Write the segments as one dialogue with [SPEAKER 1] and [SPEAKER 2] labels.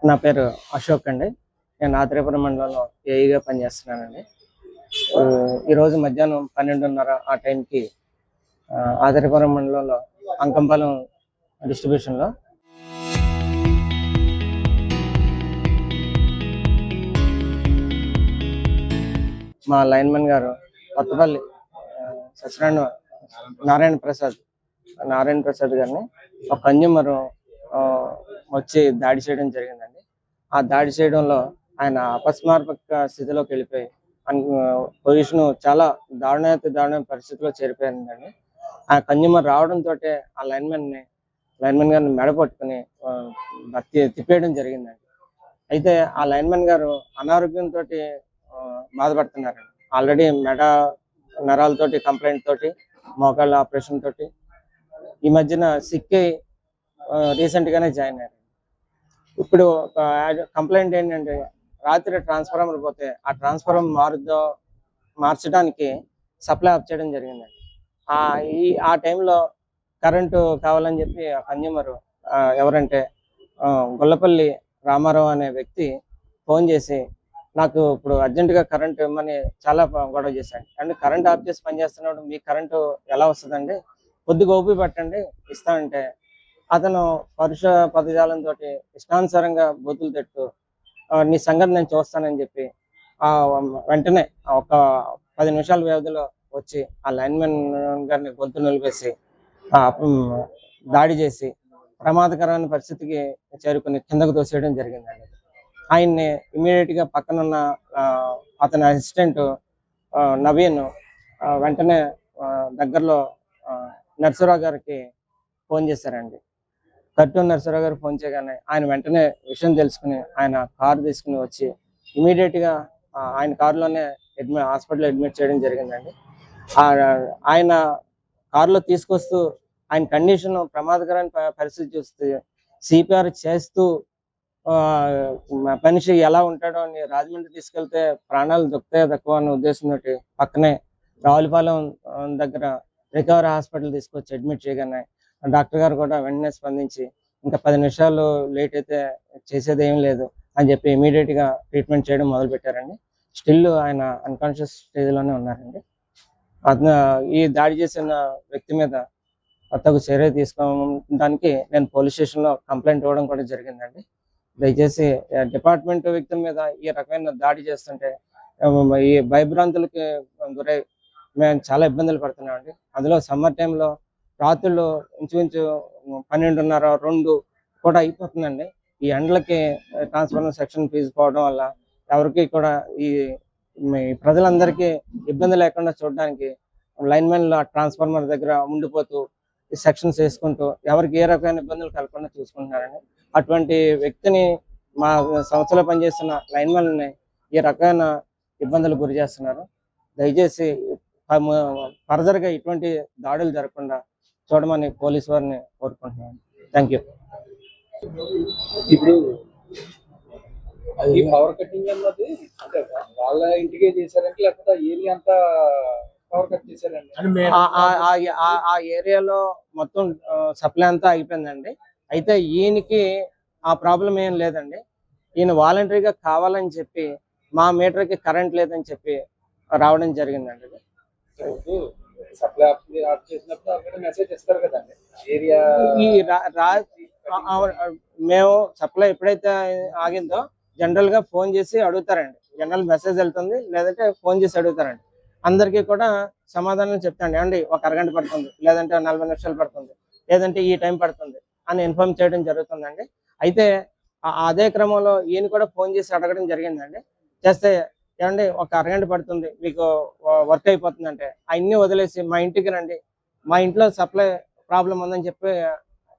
[SPEAKER 1] నా పేరు అశోక్ అండి. నేను ఆత్రేయపురం మండలంలో ఏఈగా పనిచేస్తున్నానండి. ఈరోజు మధ్యాహ్నం 12:30 ఆ టైంకి ఆత్రేయపురం మండలంలో అంకంపాలెం డిస్ట్రిబ్యూషన్లో మా లైన్మెన్ గారు కొత్తపల్లి నారాయణ ప్రసాద్ గారిని ఒక కన్జ్యూమర్ వచ్చి దాడి చేయడం జరిగిందండి. ఆ దాడి చేయడంలో ఆయన అపస్మారక స్థితిలోకి వెళ్ళిపోయి పొజిషన్ చాలా దారుణ పరిస్థితిలో చేరిపోయిందండి. ఆ కన్జ్యూమర్ రావడంతో ఆ లైన్మెన్ గారిని మెడ పట్టుకుని తిప్పేయడం జరిగిందండి. అయితే ఆ లైన్మెన్ గారు అనారోగ్యంతో బాధపడుతున్నారండి. ఆల్రెడీ మెడ నరాలతోటి కంప్లైంట్ తోటి, మోకాళ్ళ ఆపరేషన్ తోటి ఈ మధ్యన సిక్ అయి రీసెంట్ గానే జాయిన్ అయ్యారు. ఇప్పుడు కంప్లైంట్ ఏంటంటే, రాత్రి ట్రాన్స్ఫార్మర్ పోతే ఆ ట్రాన్స్ఫార్మర్ మార్చడానికి సప్లై ఆఫ్ చేయడం జరిగిందండి. ఆ టైంలో కరెంటు కావాలని చెప్పి ఆ కన్జ్యూమర్ ఎవరంటే గొల్లపల్లి రామారావు అనే వ్యక్తి ఫోన్ చేసి, నాకు ఇప్పుడు అర్జెంటుగా కరెంట్ ఇవ్వమని చాలా గొడవ చేశాడు. అంటే కరెంట్ ఆఫ్ చేసి పనిచేస్తున్నప్పుడు మీకు కరెంటు ఎలా వస్తుందండి, కొద్దిగా ఓపి పట్టండి ఇస్తానంటే, అతను పరుష పదజాలంతో ఇష్టానుసారంగా బూతులు తిట్టు నీ సంగతి నేను చూస్తానని చెప్పి వెంటనే ఒక 10 నిమిషాల వ్యవధిలో వచ్చి ఆ లైన్మెన్ గారిని గొంతు నిలిపేసి దాడి చేసి ప్రమాదకరమైన పరిస్థితికి చేరుకుని కిందకు తోసేయడం జరిగిందండి. ఆయన్ని ఇమీడియట్ గా పక్కనున్న అతని అసిస్టెంట్ నవీన్ వెంటనే దగ్గరలో నరసరావు గారికి ఫోన్ చేశారండి. కర్టూన్ నరసరావు గారు ఫోన్ చేయగానే ఆయన వెంటనే విషయం తెలుసుకుని ఆయన కారు తీసుకుని వచ్చి ఇమీడియట్ గా ఆయన కారులోనే హాస్పిటల్ అడ్మిట్ చేయడం జరిగిందండి. ఆయన కారులో తీసుకొస్తూ ఆయన కండిషన్ ప్రమాదకరమైన పరిస్థితి చూస్తే సిపిఆర్ చేస్తూ మనిషి ఎలా ఉంటాడో అని రాజమండ్రి తీసుకెళ్తే ప్రాణాలు దొక్కుతాయో తక్కువ అన్న ఉద్దేశంతో పక్కనే రావులపాలెం దగ్గర రికవరీ హాస్పిటల్ తీసుకొచ్చి అడ్మిట్ చేయగానే డాక్టర్ గారు కూడా వెంటనే స్పందించి ఇంకా 10 నిమిషాలు లేట్ అయితే చేసేది ఏం లేదు అని చెప్పి ఇమీడియట్ గా ట్రీట్మెంట్ చేయడం మొదలు పెట్టారండి. స్టిల్ ఆయన అన్కాన్షియస్ స్టేజ్ లోనే ఉన్నారండి. అతను ఈ దాడి చేసిన వ్యక్తి మీద తగు చర్య తీసుకోవడానికి నేను పోలీస్ స్టేషన్ లో కంప్లైంట్ ఇవ్వడం కూడా జరిగిందండి. దయచేసి డిపార్ట్మెంట్ వ్యక్తుల మీద ఈ రకమైన దాడి చేస్తుంటే ఈ భయభ్రాంతులకి గురై మేము చాలా ఇబ్బందులు పడుతున్నామండి. అందులో సమ్మర్ టైంలో రాత్రులు ఇంచుమించు 12:30, 2 కూడా అయిపోతుందండి. ఈ ఎండలకి ట్రాన్స్ఫార్మర్ సెక్షన్ ఫీజు పోవడం వల్ల ఎవరికి కూడా ఈ ప్రజలందరికీ ఇబ్బంది లేకుండా చూడడానికి లైన్మెన్లు ఆ ట్రాన్స్ఫార్మర్ దగ్గర ఉండిపోతూ ఈ సెక్షన్స్ వేసుకుంటూ ఎవరికి ఏ రకమైన ఇబ్బందులు కలగకుండా చూసుకుంటున్నారండి. అటువంటి వ్యక్తిని మా సంస్థలో పనిచేస్తున్న లైన్మెన్ని ఈ రకమైన ఇబ్బందులు గురి చేస్తున్నారు. దయచేసి ఫర్దర్ గా ఇటువంటి దాడులు జరగకుండా చూడమని పోలీసు వారిని కోరుకుంటున్నాను. Thank you.
[SPEAKER 2] ఇప్పుడు ఈ పవర్ కటింగ్ అన్నది అంటే వాళ్ళ ఇంటికే చేశారంటే లేకపోతే ఏరియా అంతా పవర్ కట్ చేశారండి?
[SPEAKER 1] ఆ ఏరియాలో మొత్తం సప్లై అంతా అయిపోయిందండి. అయితే ఈయనకి ఆ ప్రాబ్లం ఏం లేదండి. ఈయన వాలంటరీగా కావాలని చెప్పి మా మీటర్కి కరెంట్ లేదని చెప్పి రావడం జరిగిందండి.
[SPEAKER 2] సప్లై ఆఫ్ చేసినప్పుడు అక్కడ మెసేజ్ ఇస్తారు కదండి ఏరియా.
[SPEAKER 1] మేము సప్లై ఎప్పుడైతే ఆగిందో జనరల్ గా ఫోన్ చేసి అడుగుతారండి. జనరల్ మెసేజ్ వెళ్తుంది, లేదంటే ఫోన్ చేసి అడుగుతారండి. అందరికీ కూడా సమాధానం చెప్తాండి. ఏమండి ఒక అరగంట పడుతుంది, లేదంటే 40 నిమిషాలు పడుతుంది, లేదంటే ఈ టైం పడుతుంది అని ఇన్ఫార్మ్ చేయడం జరుగుతుందండి. అయితే అదే క్రమంలో ఈయన కూడా ఫోన్ చేసి అడగడం జరిగిందండి. చేస్తే ఏమండి ఒక అరగంట పడుతుంది, మీకు వర్క్ అయిపోతుందంటే అవన్నీ వదిలేసి మా ఇంటికి రండి, మా ఇంట్లో సప్లై ప్రాబ్లం ఉందని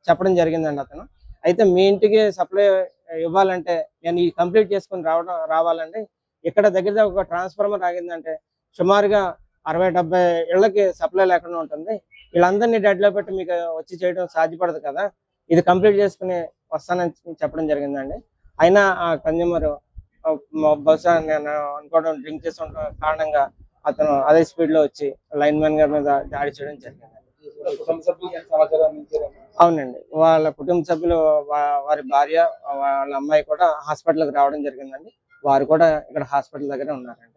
[SPEAKER 1] చెప్పడం జరిగిందండి అతను. అయితే మీ ఇంటికి సప్లై ఇవ్వాలంటే నేను ఈ కంప్లీట్ చేసుకుని రావాలండి. ఇక్కడ దగ్గర ఒక ట్రాన్స్ఫార్మర్ ఆగిందంటే సుమారుగా 60-70 ఇళ్లకి సప్లై లేకుండా ఉంటుంది. వీళ్ళందరినీ డెడ్లో పెట్టి మీకు వచ్చి చేయడం సాధ్యపడదు కదా, ఇది కంప్లీట్ చేసుకుని వస్తానని చెప్పడం జరిగిందండి. అయినా ఆ కన్జ్యూమర్ బహుశా నేను అనుకోవడం డ్రింక్ చేసి ఉండడం కారణంగా అతను అదే స్పీడ్ లో వచ్చి లైన్ మ్యాన్ గారి మీద దాడి చేయడం జరిగింది.
[SPEAKER 2] కుటుంబ సభ్యులకి ఏమైనా సమాచారం అందించారమ్మా?
[SPEAKER 1] అవునండి, వాళ్ళ కుటుంబ సభ్యులు వారి భార్య వాళ్ళ అమ్మాయి కూడా హాస్పిటల్కి రావడం జరిగిందండి. వారు కూడా ఇక్కడ హాస్పిటల్ దగ్గరే ఉన్నారండి.